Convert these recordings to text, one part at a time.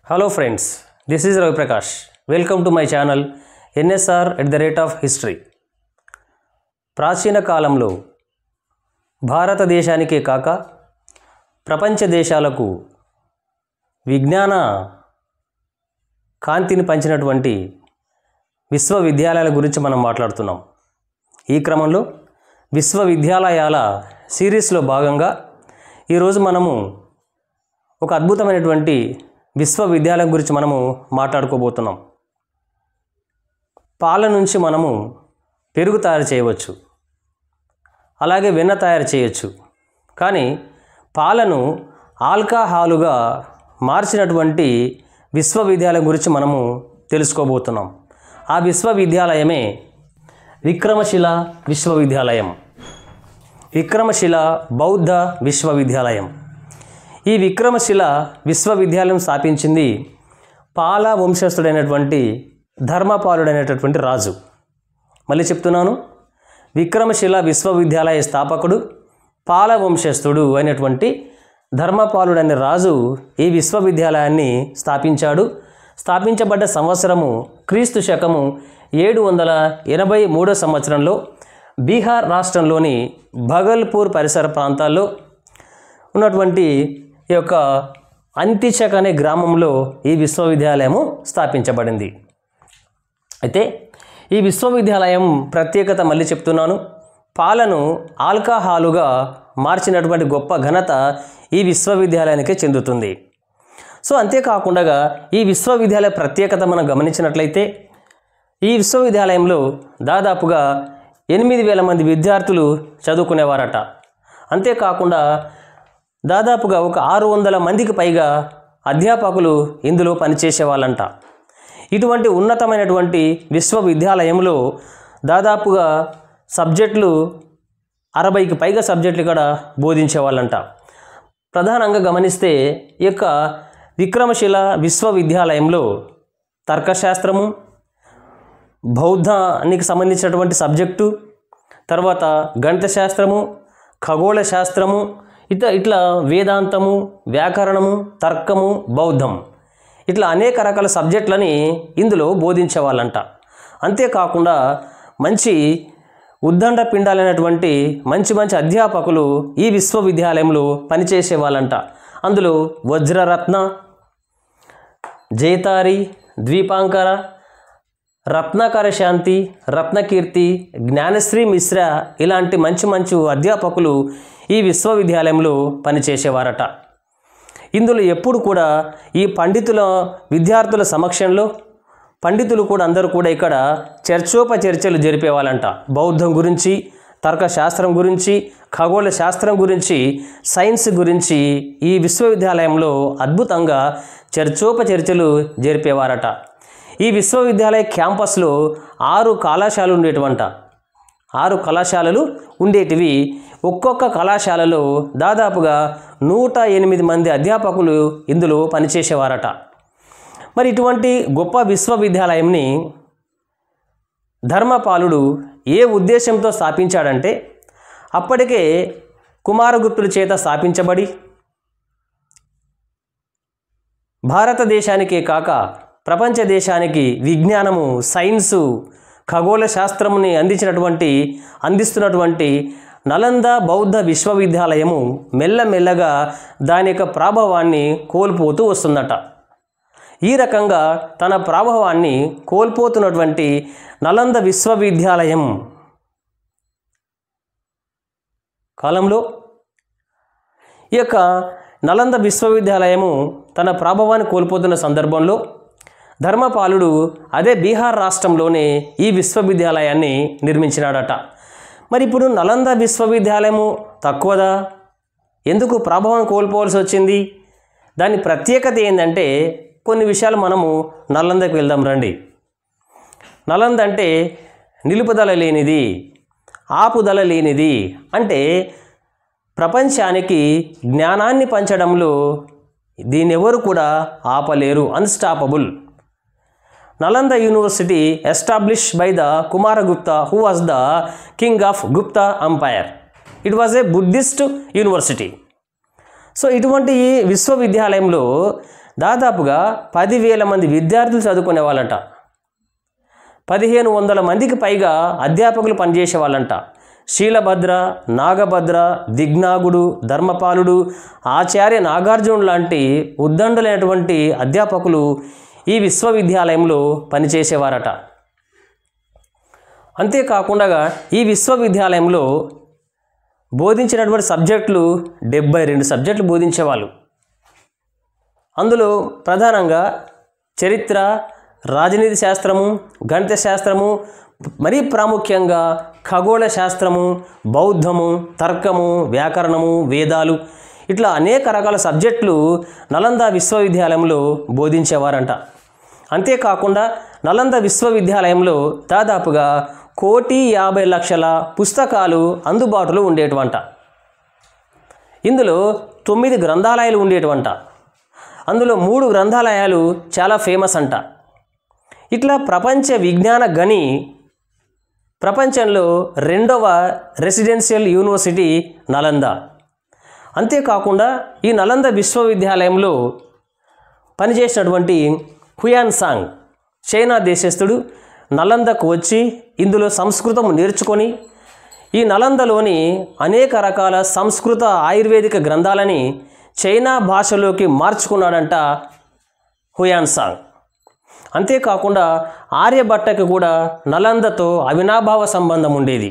Hello friends, this is Ravi Prakash. Welcome to my channel NSR@history. ప్రాచీన కాలంలో భారతదేశానికే కాక ప్రపంచ దేశాలకు విజ్ఞాన కాంతిని పంచినటువంటి విశ్వవిద్యాలయాల గురించి మనం మాట్లాడుతున్నాం. ఈ క్రమంలో విశ్వవిద్యాలయాల సిరీస్లో భాగంగా ఈరోజు మనము ఒక అద్భుతమైనటువంటి విశ్వవిద్యాలయం గురించి మనము మాట్లాడుకోబోతున్నాం. పాల నుంచి మనము పెరుగు తయారు చేయవచ్చు, అలాగే వెన్న తయారు చేయవచ్చు. కానీ పాలను ఆల్కహాలుగా మార్చినటువంటి విశ్వవిద్యాలయం గురించి మనము తెలుసుకోబోతున్నాం. ఆ విశ్వవిద్యాలయమే విక్రమశిల విశ్వవిద్యాలయం, విక్రమశిల బౌద్ధ విశ్వవిద్యాలయం. ఈ విక్రమశిల విశ్వవిద్యాలయం స్థాపించింది పాల వంశస్థుడైనటువంటి ధర్మపాలుడైనటువంటి రాజు. మళ్ళీ చెప్తున్నాను, విక్రమశిల విశ్వవిద్యాలయ స్థాపకుడు పాల వంశస్థుడు అయినటువంటి ధర్మపాలుడైన రాజు ఈ విశ్వవిద్యాలయాన్ని స్థాపించాడు. స్థాపించబడ్డ సంవత్సరము క్రీస్తు శకము 783 సంవత్సరంలో బీహార్ రాష్ట్రంలోని భగల్పూర్ పరిసర ప్రాంతాల్లో ఉన్నటువంటి ఈ యొక్క అంతిచక్ అనే గ్రామంలో ఈ విశ్వవిద్యాలయము స్థాపించబడింది. అయితే ఈ విశ్వవిద్యాలయం ప్రత్యేకత మళ్ళీ చెప్తున్నాను, పాలను ఆల్కహాలుగా మార్చినటువంటి గొప్ప ఘనత ఈ విశ్వవిద్యాలయానికే చెందుతుంది. సో అంతేకాకుండా ఈ విశ్వవిద్యాలయ ప్రత్యేకత మనం గమనించినట్లయితే ఈ విశ్వవిద్యాలయంలో దాదాపుగా 8,000 మంది విద్యార్థులు చదువుకునేవారట. అంతేకాకుండా దాదాపుగా ఒక 600 మందికి పైగా అధ్యాపకులు ఇందులో పనిచేసేవాళ్ళంట. ఇటువంటి ఉన్నతమైనటువంటి విశ్వవిద్యాలయంలో దాదాపుగా సబ్జెక్టులు 60కి పైగా సబ్జెక్టులు ఇక్కడ బోధించేవాళ్ళంట. ప్రధానంగా గమనిస్తే ఈ యొక్క విక్రమశిల విశ్వవిద్యాలయంలో తర్కశాస్త్రము, బౌద్ధానికి సంబంధించినటువంటి సబ్జెక్టు, తర్వాత గణిత శాస్త్రము, ఖగోళ శాస్త్రము, ఇట్లా వేదాంతము, వ్యాకరణము, తర్కము, బౌద్ధం, ఇట్లా అనేక రకాల సబ్జెక్టులని ఇందులో బోధించేవాళ్ళంట. అంతేకాకుండా మంచి ఉద్దండ పిండాలైనటువంటి మంచి మంచి అధ్యాపకులు ఈ విశ్వవిద్యాలయంలో పనిచేసేవాళ్ళంట. అందులో వజ్రరత్న, జైతారి, ద్వీపాంకర, రత్నాకర శాంతి, రత్నకీర్తి, జ్ఞానశ్రీ మిశ్రా ఇలాంటి మంచి మంచి అధ్యాపకులు ఈ విశ్వవిద్యాలయంలో పనిచేసేవారట. ఇందులో ఎప్పుడు కూడా ఈ పండితుల విద్యార్థుల సమక్షంలో పండితులు కూడా అందరూ కూడా ఇక్కడ చర్చోపచర్చలు జరిపేవాళ్ళంట. బౌద్ధం గురించి, తర్కశాస్త్రం గురించి, ఖగోళ శాస్త్రం గురించి, సైన్స్ గురించి ఈ విశ్వవిద్యాలయంలో అద్భుతంగా చర్చోపచర్చలు జరిపేవారట. ఈ విశ్వవిద్యాలయ క్యాంపస్లో 6 కళాశాలలు ఉండేటివంట. 6 కళాశాలలు ఉండేటివి. ఒక్కొక్క కళాశాలలో దాదాపుగా 108 మంది అధ్యాపకులు ఇందులో పనిచేసేవారట. మరి ఇటువంటి గొప్ప విశ్వవిద్యాలయంని ధర్మపాలుడు ఏ ఉద్దేశంతో స్థాపించాడంటే, అప్పటికే కుమారగుప్తుడి చేత స్థాపించబడి భారతదేశానికే కాక ప్రపంచ దేశానికి విజ్ఞానము, సైన్సు, ఖగోళ శాస్త్రముని అందిస్తున్నటువంటి నలంద బౌద్ధ విశ్వవిద్యాలయము మెల్లమెల్లగా దాని యొక్క ప్రాభవాన్ని కోల్పోతూ వస్తుందట. ఈ రకంగా తన ప్రాభవాన్ని కోల్పోతున్నటువంటి నలంద విశ్వవిద్యాలయం కాలంలో ఈ యొక్క నలంద విశ్వవిద్యాలయము తన ప్రాభవాన్ని కోల్పోతున్న సందర్భంలో ధర్మపాలుడు అదే బీహార్ రాష్ట్రంలోనే ఈ విశ్వవిద్యాలయాన్ని నిర్మించినాడట. మరి ఇప్పుడు నలంద విశ్వవిద్యాలయము తక్కువదా? ఎందుకు ప్రభావం కోల్పోవాల్సి వచ్చింది? దాని ప్రత్యేకత ఏంటంటే కొన్ని విషయాలు మనము నలందకు వెళ్దాం రండి. నలంద అంటే నిలుపుదల లేనిది, ఆపుదల లేనిది. అంటే ప్రపంచానికి జ్ఞానాన్ని పంచడంలో దీన్ని ఎవరు కూడా ఆపలేరు, unstoppable. Nalanda University established by the Kumaragupta, who was the king of Gupta Empire. It was a Buddhist university. So ఇటువంటి విశ్వవిద్యాలయంలో దాదాపుగా 10,000 మంది విద్యార్థులు చదువుకునే వాళ్ళంట. 1,500 మందికి పైగా అధ్యాపకులు పనిచేసే వాళ్ళంట. శీలభద్ర, నాగభద్ర, దిగ్నాగుడు, ధర్మపాలుడు, ఆచార్య నాగార్జునుడు లాంటి ఉద్దండులైనటువంటి అధ్యాపకులు ఈ విశ్వవిద్యాలయంలో పనిచేసేవారట. అంతేకాకుండా ఈ విశ్వవిద్యాలయంలో బోధించినటువంటి సబ్జెక్టులు 72 సబ్జెక్టులు బోధించేవాళ్ళు. అందులో ప్రధానంగా చరిత్ర, రాజనీతి శాస్త్రము, గణిత శాస్త్రము, మరీ ప్రాముఖ్యంగా ఖగోళ శాస్త్రము, బౌద్ధము, తర్కము, వ్యాకరణము, వేదాలు, ఇట్లా అనేక రకాల సబ్జెక్టులు నలంద విశ్వవిద్యాలయంలో బోధించేవారంట. అంతేకాకుండా నలంద విశ్వవిద్యాలయంలో దాదాపుగా 1,50,00,000 పుస్తకాలు అందుబాటులో ఉండేటివంట. ఇందులో 9 గ్రంథాలయాలు ఉండేటివంట. అందులో 3 గ్రంథాలయాలు చాలా ఫేమస్ అంట. ఇట్లా ప్రపంచ విజ్ఞాన గని ప్రపంచంలో 2వ రెసిడెన్షియల్ యూనివర్సిటీ నలంద. అంతేకాకుండా ఈ నలంద విశ్వవిద్యాలయంలో పనిచేసినటువంటి హుయాన్సాంగ్ చైనా దేశస్థుడు నలందకు వచ్చి ఇందులో సంస్కృతం నేర్చుకొని ఈ నలందలోని అనేక రకాల సంస్కృత ఆయుర్వేదిక గ్రంథాలని చైనా భాషలోకి మార్చుకున్నాడంట హుయాన్సాంగ్. అంతేకాకుండా ఆర్యభట్టకి కూడా నలందతో అవినాభావ సంబంధం ఉండేది.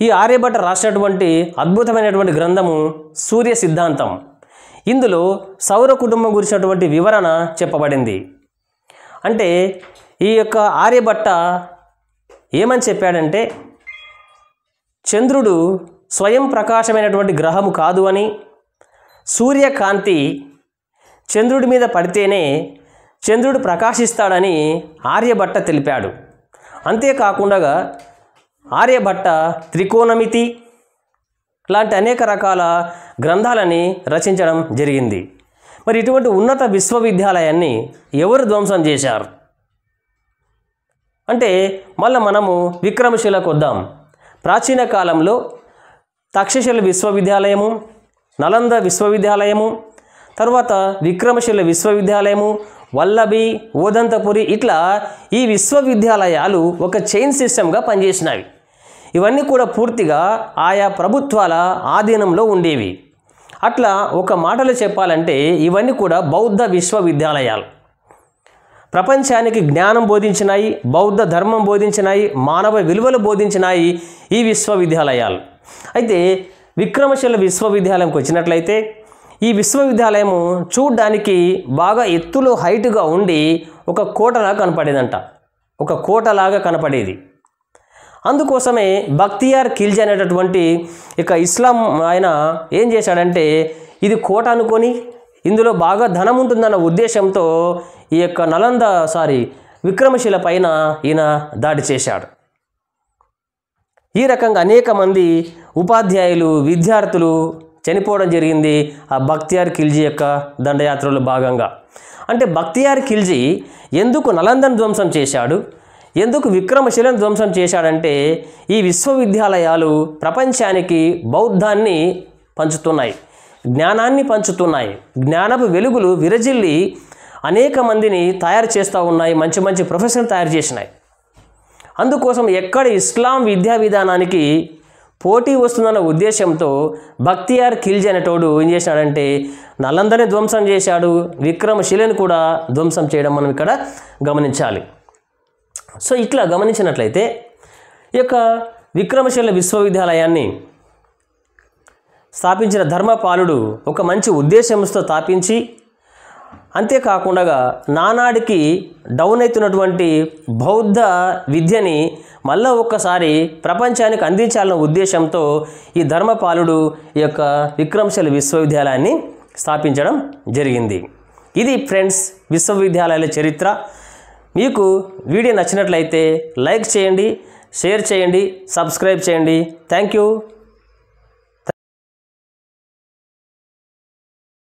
ఈ ఆర్యభట్ట రాసినటువంటి అద్భుతమైనటువంటి గ్రంథము సూర్య సిద్ధాంతం. ఇందులో సౌర కుటుంబం గురించినటువంటి వివరణ చెప్పబడింది. అంటే ఈ యొక్క ఆర్యభట్ట ఏమని చెప్పాడంటే చంద్రుడు స్వయం ప్రకాశమైనటువంటి గ్రహము కాదు అని, సూర్యకాంతి చంద్రుడి మీద పడితేనే చంద్రుడు ప్రకాశిస్తాడని ఆర్యభట్ట తెలిపాడు. అంతేకాకుండా ఆర్యభట్ట త్రికోణమితి లాంటి అనేక రకాల గ్రంథాలని రచించడం జరిగింది. మరి ఇటువంటి ఉన్నత విశ్వవిద్యాలయాన్ని ఎవరు ధ్వంసం చేశారు అంటే మళ్ళీ మనము విక్రమశిలకు వద్దాం. ప్రాచీన కాలంలో తక్షశిల విశ్వవిద్యాలయము, నలంద విశ్వవిద్యాలయము, తర్వాత విక్రమశిల విశ్వవిద్యాలయము, వల్లభి, ఓదంతపురి, ఇట్లా ఈ విశ్వవిద్యాలయాలు ఒక చైన్ సిస్టమ్గా పనిచేసినవి. ఇవన్నీ కూడా పూర్తిగా ఆయా ప్రభుత్వాల ఆధీనంలో ఉండేవి. అట్లా ఒక మాటలో చెప్పాలంటే ఇవన్నీ కూడా బౌద్ధ విశ్వవిద్యాలయాలు. ప్రపంచానికి జ్ఞానం బోధించినాయి, బౌద్ధ ధర్మం బోధించినాయి, మానవ విలువలు బోధించినాయి ఈ విశ్వవిద్యాలయాలు. అయితే విక్రమశిల విశ్వవిద్యాలయంకి వచ్చినట్లయితే ఈ విశ్వవిద్యాలయము చూడ్డానికి బాగా ఎత్తులో హైట్గా ఉండి ఒక కోటలాగా కనపడేదంట. ఒక కోటలాగా కనపడేది. అందుకోసమే బక్తియార్ ఖిల్జీ అనేటటువంటి ఇక ఇస్లాం ఆయన ఏం చేశాడంటే ఇది కోట అనుకొని ఇందులో బాగా ధనం ఉంటుందన్న ఉద్దేశంతో ఈ యొక్క విక్రమశిల పైన ఈయన దాడి చేశాడు. ఈ రకంగా అనేక మంది ఉపాధ్యాయులు, విద్యార్థులు చనిపోవడం జరిగింది ఆ బక్తియార్ ఖిల్జీ యొక్క దండయాత్రలో భాగంగా. అంటే బక్తియార్ ఖిల్జీ ఎందుకు నలందను ధ్వంసం చేశాడు, ఎందుకు విక్రమశిలను ధ్వంసం చేశాడంటే ఈ విశ్వవిద్యాలయాలు ప్రపంచానికి బౌద్ధాన్ని పంచుతున్నాయి, జ్ఞానాన్ని పంచుతున్నాయి, జ్ఞానపు వెలుగులు విరజిల్లి అనేక మందిని తయారు చేస్తూ ఉన్నాయి, మంచి మంచి ప్రొఫెసర్లు తయారు చేసినాయి. అందుకోసం ఎక్కడ ఇస్లాం విద్యా విధానానికి పోటీ వస్తుందన్న ఉద్దేశంతో బక్తియార్ ఖిల్జీ అనేటోడు ఏం చేశాడంటే నలందని ధ్వంసం చేశాడు, విక్రమశిలను కూడా ధ్వంసం చేయడం మనం ఇక్కడ గమనించాలి. సో ఇట్లా గమనించినట్లయితే ఈ యొక్క విక్రమశిల విశ్వవిద్యాలయాన్ని స్థాపించిన ధర్మపాలుడు ఒక మంచి ఉద్దేశంతో స్థాపించి, అంతేకాకుండా నానాడికి డౌన్ అవుతున్నటువంటి బౌద్ధ విద్యని మళ్ళీ ఒక్కసారి ప్రపంచానికి అందించాలన్న ఉద్దేశంతో ఈ ధర్మపాలుడు ఈ యొక్క విక్రమశిల విశ్వవిద్యాలయాన్ని స్థాపించడం జరిగింది. ఇది ఫ్రెండ్స్ విశ్వవిద్యాలయాల చరిత్ర. మీకు వీడియో నచ్చినట్లయితే లైక్ చేయండి, షేర్ చేయండి, సబ్స్క్రైబ్ చేయండి. Thank you.